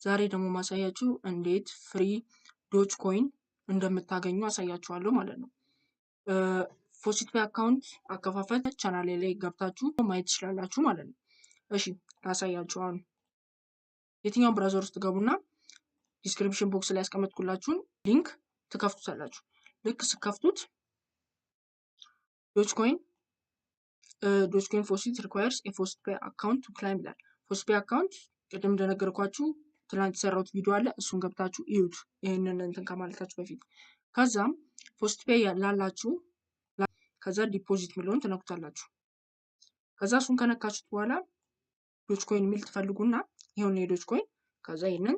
ዛሬ ደግሞ ማሳያችሁ እንዴት ፍሪ ዶጅ ኮይን እንደምታገኙ አሳያችኋለሁ ማለት ነው። ፎሲትፔይ አካውንት አከፋፈት ቻናሌ ላይ ገብታችሁ ማየት ትችላላችሁ ማለት ነው። እሺ ላሳያችሁ። አሁን የትኛውን ብራውዘር ውስጥ ገቡና ዲስክሪፕሽን ቦክስ ላይ ያስቀመጥኩላችሁን ሊንክ ትከፍቱታላችሁ። ልክ ስከፍቱት ዶጅ ኮይን ፎሲት ሪኳየርስ ኤ ፎሲትፔይ አካውንት ቱ ክላይም ይላል። ፎሲትፔይ አካውንት ቅድም እንደነገርኳችሁ ትናንት የሰራሁት ቪዲዮ አለ፣ እሱን ገብታችሁ እዩት ይሄንን እንትን ከማለታችሁ በፊት። ከዛም ፎሲትፔይ ላላችሁ ከዛ ዲፖዚት ሚለውን ትነኩታላችሁ። ከዛ እሱን ከነካችሁት በኋላ ዶጅ ኮይን ሚል ትፈልጉና ይሄውን የዶጅ ኮይን ከዛ ይሄንን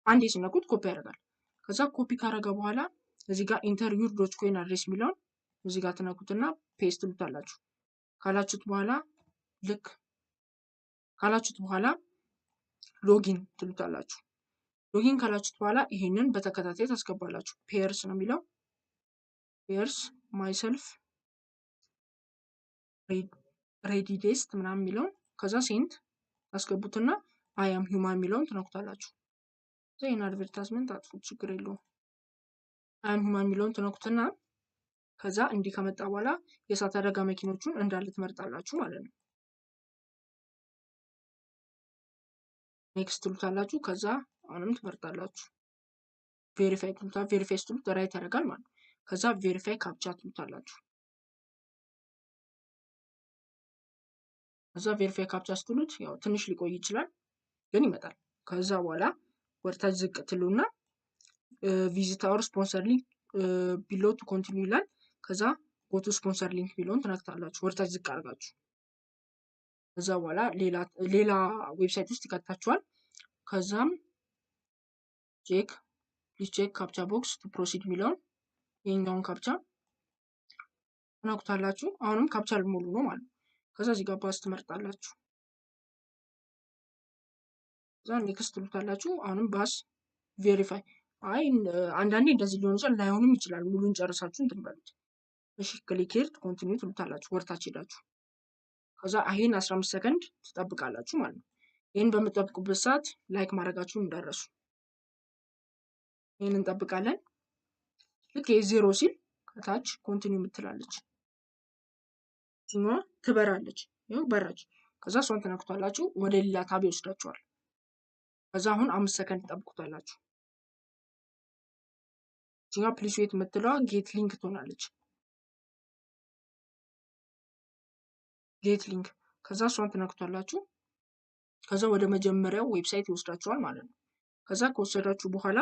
አንዴ ሲነኩት ኮፒ ያደርጋል። ከዛ ኮፒ ካረገ በኋላ እዚህ ጋር ኢንተር ዩር ዶጅ ኮይን አድሬስ ሚለውን እዚህ ጋር ትነኩትና ፔስት ትሉታላችሁ። ካላችሁት በኋላ ሎጊን ትሉታላችሁ። ሎጊን ካላችሁት በኋላ ይሄንን በተከታታይ ታስገባላችሁ። ፔየርስ ነው የሚለው ፔየርስ ማይሰልፍ ሬዲ ዴስት ምናምን የሚለውን ከዛ ሴንት ታስገቡትና አይ አም ሂውማን የሚለውን ትነኩታላችሁ። ይሄን አድቨርታይዝመንት አጥፉት፣ ችግር የለውም። አይ አም ሂውማን የሚለውን ትነኩትና ከዛ እንዲህ ከመጣ በኋላ የእሳት አደጋ መኪኖቹን እንዳለ ትመርጣላችሁ ማለት ነው። ኔክስት ትሉታላችሁ። ከዛ አሁንም ትመርጣላችሁ። ቬሪፋይ ስትሉት ራይት ያደርጋል ማለት ነው። ከዛ ቬሪፋይ ካፕቻ ትሉታላችሁ። ከዛ ቬሪፋይ ካፕቻ ስትሉት ያው ትንሽ ሊቆይ ይችላል ግን ይመጣል። ከዛ በኋላ ወደታች ዝቅ ትሉና ቪዚት አወር ስፖንሰር ሊንክ ቢሎ ቱ ኮንቲኒው ይላል። ከዛ ጎቱ ስፖንሰር ሊንክ ቢሎን ትነክታላችሁ ወደታች ዝቅ አድርጋችሁ። ከዛ በኋላ ሌላ ዌብሳይት ውስጥ ይከታችኋል። ከዛም ፕሊዝ ቼክ ካፕቻ ቦክስ ቱ ፕሮሲድ ሚለውን ይሄኛውን ካፕቻ ትነኩታላችሁ። አሁንም ካፕቻ ልሞሉ ነው ማለት ነው። ከዛ እዚህ ጋር ባስ ትመርጣላችሁ። ከዛ ኔክስት ትሉታላችሁ። አሁንም ባስ ቬሪፋይ። አይ አንዳንዴ እንደዚህ ሊሆን ይችላል፣ ላይሆንም ይችላል። ሙሉን ጨርሳችሁ እንትን በሉት። እሺ ክሊክ ሄር ኮንቲኒው ትሉታላችሁ ወርታች ሄዳችሁ። ከዛ ይሄን 15 ሰከንድ ትጠብቃላችሁ ማለት ነው። ይሄን በምትጠብቁበት ሰዓት ላይክ ማድረጋችሁን እንዳረሱ። ይሄን እንጠብቃለን። ልክ የዜሮ ሲል ከታች ኮንቲኒው የምትላለች ትበራለች። ይሄው በራች። ከዛ እሷን ትነኩታላችሁ፣ ወደ ሌላ ታብ ይወስዳችኋል። ከዛ አሁን 5 ሰከንድ ትጠብቁታላችሁ። እዚጋ ፕሊስ ዌት የምትለዋ ጌት ሊንክ ትሆናለች። ጌት ሊንክ ከዛ እሷን ትነኩታላችሁ። ከዛ ወደ መጀመሪያው ዌብሳይት ይወስዳችኋል ማለት ነው። ከዛ ከወሰዳችሁ በኋላ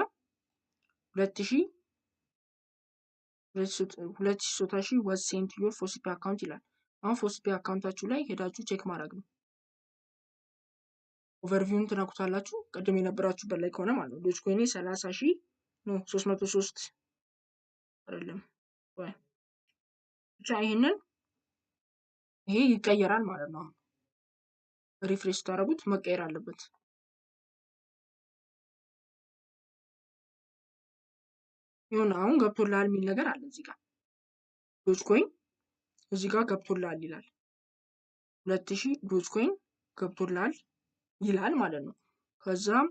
2000 was sent to your ፎሲትፔይ አካውንት ይላል። አሁን ፎሲትፔይ አካውንታችሁ ላይ ሄዳችሁ ቼክ ማድረግ ነው። ኦቨርቪውን ትነኩታላችሁ ቅድም የነበራችሁበት ላይ ከሆነ ማለት ነው። ዶጅ ኮይኔ 30,000 ነው 303 አይደለም ወይ ብቻ ይሄ ይቀየራል ማለት ነው። ሪፍሬሽ ታደርጉት መቀየር አለበት። ይሁን አሁን ገብቶላል የሚል ነገር አለ እዚህ ጋር ዶጅ ኮይን እዚህ ጋር ገብቶላል ይላል። 2000 ዶጅ ኮይን ገብቶላል ይላል ማለት ነው። ከዛም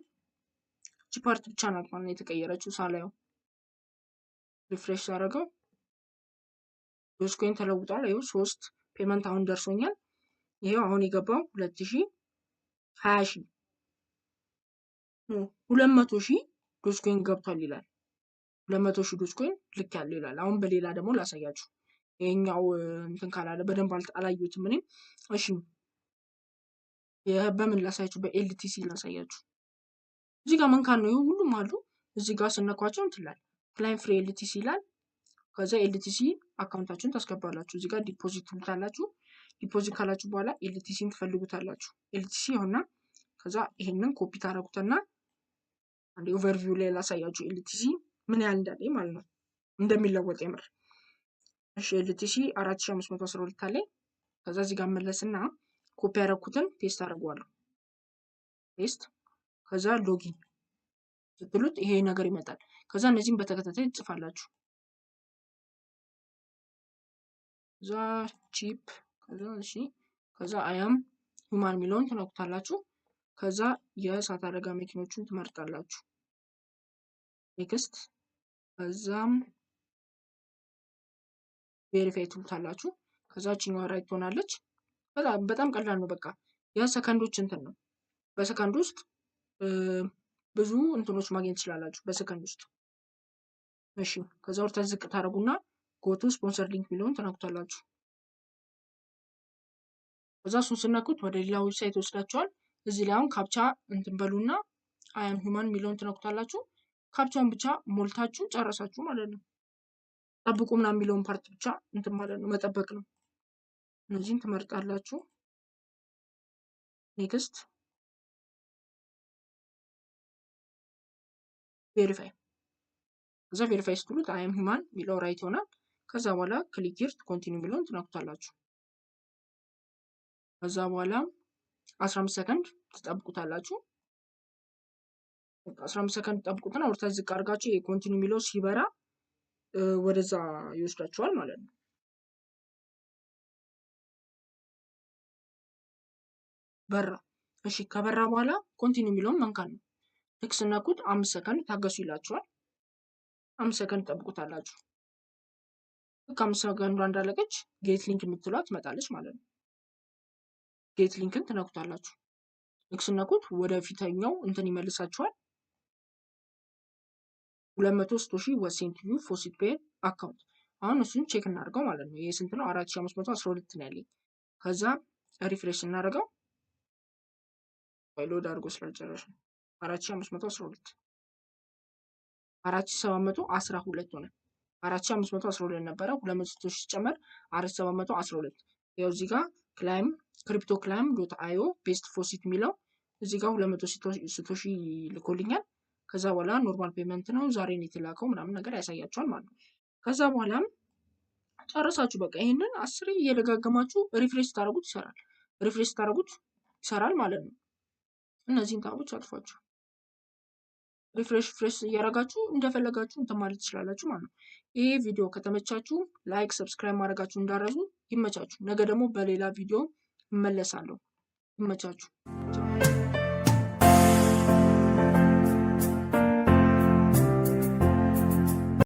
እቺ ፓርት ብቻ ናት ማለት የተቀየረችው ሳላየው ሪፍሬሽ አደረገው ዶጅ ኮይን ተለውጧል። ይኸው 3 ፔመንት አሁን ደርሶኛል። ይሄው አሁን የገባው 200,000 ዶጅ ኮይን ገብቷል ይላል። 200,000 ዶጅ ኮይን ልክ ያለው ይላል። አሁን በሌላ ደግሞ ላሳያችሁ። ይሄኛው እንትን ካላለ በደንብ አላየሁትም እኔም። እሺ በምን ላሳያችሁ? በኤልቲሲ ላሳያችሁ። እዚህ ጋር መንካን ነው ሁሉም አሉ። እዚህ ጋር ስነኳቸው እንትላል ክላይም ፍሪ ኤልቲሲ ይላል። ከዛ ኤልቲሲ አካውንታችሁን ታስገባላችሁ። እዚህ ጋር ዲፖዚት ትሉታላችሁ። ዲፖዚት ካላችሁ በኋላ ኤልቲሲን ትፈልጉታላችሁ። ኤልቲሲ ይሆንና ከዛ ይሄንን ኮፒ ታረጉትና አንዴ ኦቨርቪው ላይ ላሳያችሁ ኤልቲሲ ምን ያህል እንዳለ ማለት ነው እንደሚለወጥ የምር። እሺ ኤልቲሲ 4512 አለ። ከዛ እዚህ ጋር መለስና ኮፒ ያደረኩትን ፔስት አደርገዋለሁ። ፔስት ከዛ ሎጊን ስትሉት ይሄ ነገር ይመጣል። ከዛ እነዚህን በተከታታይ ትጽፋላችሁ። ከዛ ቺፕ ከዛ አይ አም ሂውማን የሚለውን ትነኩታላችሁ። ከዛ የእሳት አደጋ መኪኖችን ትመርጣላችሁ። ኔክስት ከዛም ቬሪፋይ ትሉታላችሁ። ከዛ ቺኛዋ ራይት ትሆናለች። በጣም ቀላል ነው። በቃ የሰከንዶች እንትን ነው። በሰከንድ ውስጥ ብዙ እንትኖች ማግኘት ትችላላችሁ በሰከንድ ውስጥ። እሺ ከዛ ወርታች ዝቅ ታደርጉና ጎቱ ስፖንሰር ሊንክ የሚለውን ትነኩታላችሁ። ከዛ እሱን ስነኩት ወደ ሌላ ዌብሳይት ወስዳችኋል። እዚህ ላይ አሁን ካፕቻ እንትን በሉና አያም ሂውማን የሚለውን ትነኩታላችሁ። ካፕቻውን ብቻ ሞልታችሁ ጨረሳችሁ ማለት ነው። ጠብቁ ምናምን የሚለውን ፓርት ብቻ እንትን ማለት ነው፣ መጠበቅ ነው። እነዚህን ትመርጣላችሁ። ኔክስት ቬሪፋይ። ከዛ ቬሪፋይ ስትሉት አያም ሂውማን የሚለው ራይት ይሆናል። ከዛ በኋላ ክሊክ ሂር ቱ ኮንቲኒው የሚለውን ትነኩታላችሁ። ከዛ በኋላ 15 ሰከንድ ትጠብቁታላችሁ። 15 ሰከንድ ትጠብቁትና ወርታች ዝቅ አድርጋችሁ የኮንቲኒው የሚለው ሲበራ ወደዛ ይወስዳችኋል ማለት ነው። በራ። እሺ ከበራ በኋላ ኮንቲኒው የሚለውን መንካት ነው። ልክ ስነኩት 5 ሰከንድ ታገሱ ይላችኋል። 5 ሰከንድ ትጠብቁታላችሁ። ልክ 5 ሰከንዷ እንዳለቀች ጌት ሊንክ የምትሏት ትመጣለች ማለት ነው። ጌት ሊንክን ትነኩታላችሁ። ልክ ስነኩት ወደ ፊተኛው እንትን ይመልሳችኋል። 200,000 ወሴንት ዩ ፎሲት ፔ አካውንት። አሁን እሱን ቼክ እናደርገው ማለት ነው። ይሄ ስንት ነው? 4512 ነው ያለኝ። ከዛ ሪፍሬሽ እናደርገው። ሎድ አድርጎ ስላልጨረሰ 4512 4712 ሆነ። 4512 ነበረ። 200,000 ሲጨመር 4712። ያው እዚህ ጋር ክላይም ክሪፕቶ ክላይም ዶት አዮ ቤስት ፎሲት የሚለው እዚህ ጋር 200,000 ልኮልኛል። ከዛ በኋላ ኖርማል ፔመንት ነው ዛሬ ነው የተላከው ምናምን ነገር ያሳያችኋል ማለት ነው። ከዛ በኋላም ጨረሳችሁ። በቃ ይሄንን 10 እየደጋገማችሁ ሪፍሬሽ ታደርጉት ይሰራል። ሪፍሬሽ ታደርጉት ይሰራል ማለት ነው። እነዚህን ታቦች አጥፏቸው። ሪፍሬሽ እያደረጋችሁ እንደፈለጋችሁ እንትን ማለት ትችላላችሁ ማለት ነው። ይሄ ቪዲዮ ከተመቻችሁ ላይክ፣ ሰብስክራይብ ማድረጋችሁ እንዳረሱ። ይመቻችሁ። ነገ ደግሞ በሌላ ቪዲዮ እመለሳለሁ። ይመቻችሁ።